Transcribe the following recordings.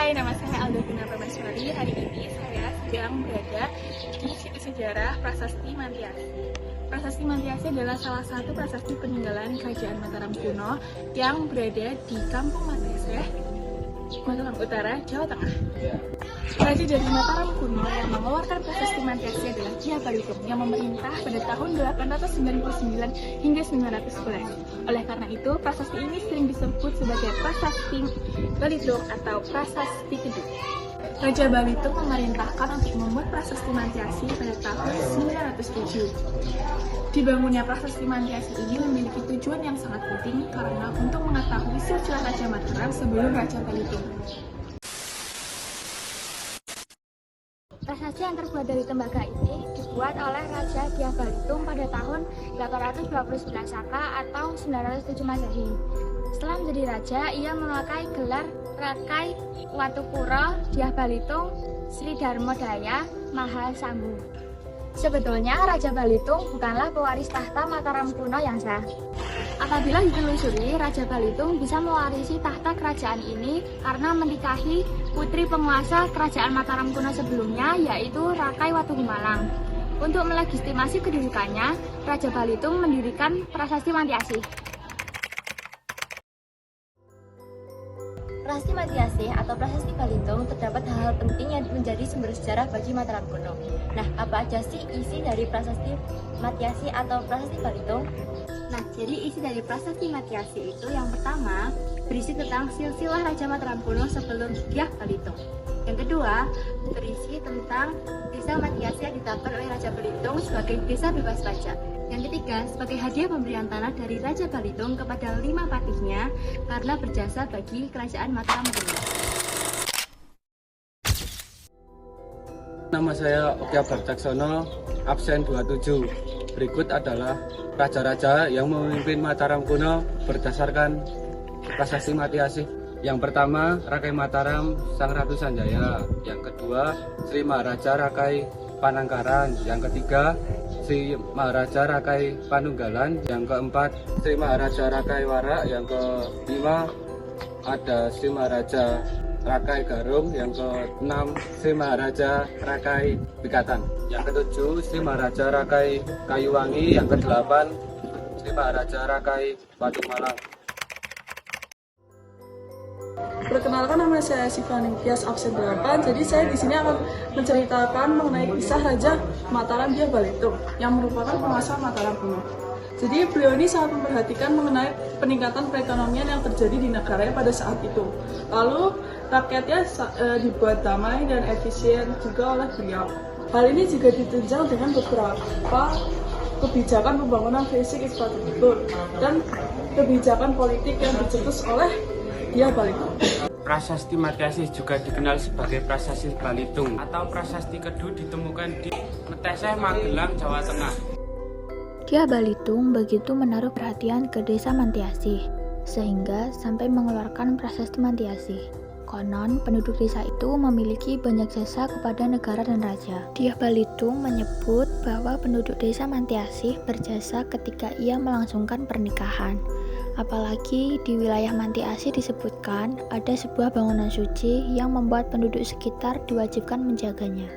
Hai, nama saya Alda Guna Permaisuri. Hari ini saya sedang berada di situs sejarah Prasasti Mantiasi. Prasasti Mantiasi adalah salah satu prasasti peninggalan Kerajaan Mataram kuno yang berada di Kampung Mateseh, Mataram Utara, Jawa Tengah. Raja dari Mataram kuno yang mengeluarkan prasasti Mantiasi adalah Dyah Balitung yang memerintah pada tahun 899 hingga 911. Oleh karena itu, prasasti ini sering disebut sebagai Prasasti Balitung atau Prasasti Kedung. Raja Balitung memerintahkan untuk membuat prasasti Mantiasi pada tahun 907. Dibangunnya prasasti Mantiasi ini memiliki tujuan yang sangat penting karena untuk mengetahui silsilah Raja Mataram sebelum Raja Balitung. Prasasti yang terbuat dari tembaga ini dibuat oleh Raja Dyah Balitung pada tahun 829 Saka atau 907 Masehi. Setelah menjadi raja, ia memakai gelar Rakai Watupuro Dyah Balitung Sri Dharmodaya Mahasambhu. Sebetulnya Raja Balitung bukanlah pewaris tahta Mataram kuno yang sah. Apabila ditelusuri, Raja Balitung bisa mewarisi tahta kerajaan ini karena menikahi putri penguasa kerajaan Mataram kuno sebelumnya, yaitu Rakai Watuhumalang. Untuk melegitimasi kedudukannya, Raja Balitung mendirikan Prasasti Mantiasi. Prasasti Mantiasi atau Prasasti Balitung terdapat hal-hal penting yang menjadi sumber sejarah bagi Mataram kuno. Nah, apa aja sih isi dari Prasasti Mantiasi atau Prasasti Balitung? Nah, jadi isi dari Prasasti Mantiasi itu yang pertama berisi tentang silsilah Raja Mataram kuno sebelum Dyah Balitung. Yang kedua, berisi tentang desa Mantiasi yang ditetapkan oleh Raja Balitung sebagai desa bebas pajak. Yang ketiga, sebagai hadiah pemberian tanah dari Raja Balitung kepada 5 patihnya karena berjasa bagi kerajaan Mataram kuno. Nama saya Oki Barcaksono, absen 27. Berikut adalah raja-raja yang memimpin Mataram kuno berdasarkan Prasasti Mantiasi. Yang pertama, Rakai Mataram Sang Ratu Sanjaya. Yang kedua, Sri Maharaja Rakai Panangkaran. Yang ketiga, Sri Maharaja Rakai Panunggalan. Yang keempat, Sri Maharaja Rakai Warak. Yang kelima, ada Sri Maharaja Rakai Garum. Yang keenam, Sri Maharaja Rakai Bikatan. Yang ketujuh, Sri Maharaja Rakai Kayuwangi. Yang kedelapan, Sri Maharaja Rakai Watuhumalang. Perkenalkan, nama saya Siva Ningtyas, absen 8. Jadi saya di sini akan menceritakan mengenai kisah Raja Mataram Dyah Balitung yang merupakan penguasa Mataram kuno. Jadi beliau ini sangat memperhatikan mengenai peningkatan perekonomian yang terjadi di negaranya pada saat itu. Lalu rakyatnya dibuat damai dan efisien juga oleh beliau. Hal ini juga ditunjang dengan beberapa kebijakan pembangunan fisik infrastruktur dan kebijakan politik yang dicetus oleh Dyah Balitung. Prasasti Mantiasi juga dikenal sebagai Prasasti Balitung atau Prasasti Kedung ditemukan di Mateseh, Magelang, Jawa Tengah. Dyah Balitung begitu menaruh perhatian ke desa Mantiasi, sehingga sampai mengeluarkan Prasasti Mantiasi. Konon, penduduk desa itu memiliki banyak jasa kepada negara dan raja. Dyah Balitung menyebut bahwa penduduk desa Mantiasi berjasa ketika ia melangsungkan pernikahan. Apalagi di wilayah Mantiasi disebutkan ada sebuah bangunan suci yang membuat penduduk sekitar diwajibkan menjaganya.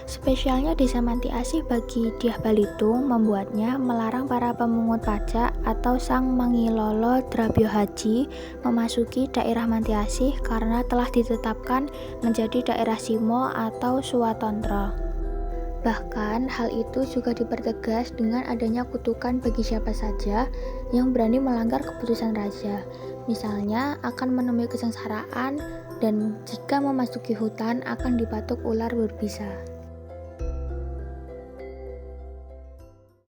Spesialnya desa Mantiasi bagi Dyah Balitung membuatnya melarang para pemungut pajak atau sang Mangilolo Drabyo Haji memasuki daerah Mantiasi karena telah ditetapkan menjadi daerah Simo atau Swatantra. Bahkan hal itu juga dipertegas dengan adanya kutukan bagi siapa saja yang berani melanggar keputusan raja. Misalnya akan menemui kesengsaraan dan jika memasuki hutan akan dipatuk ular berbisa.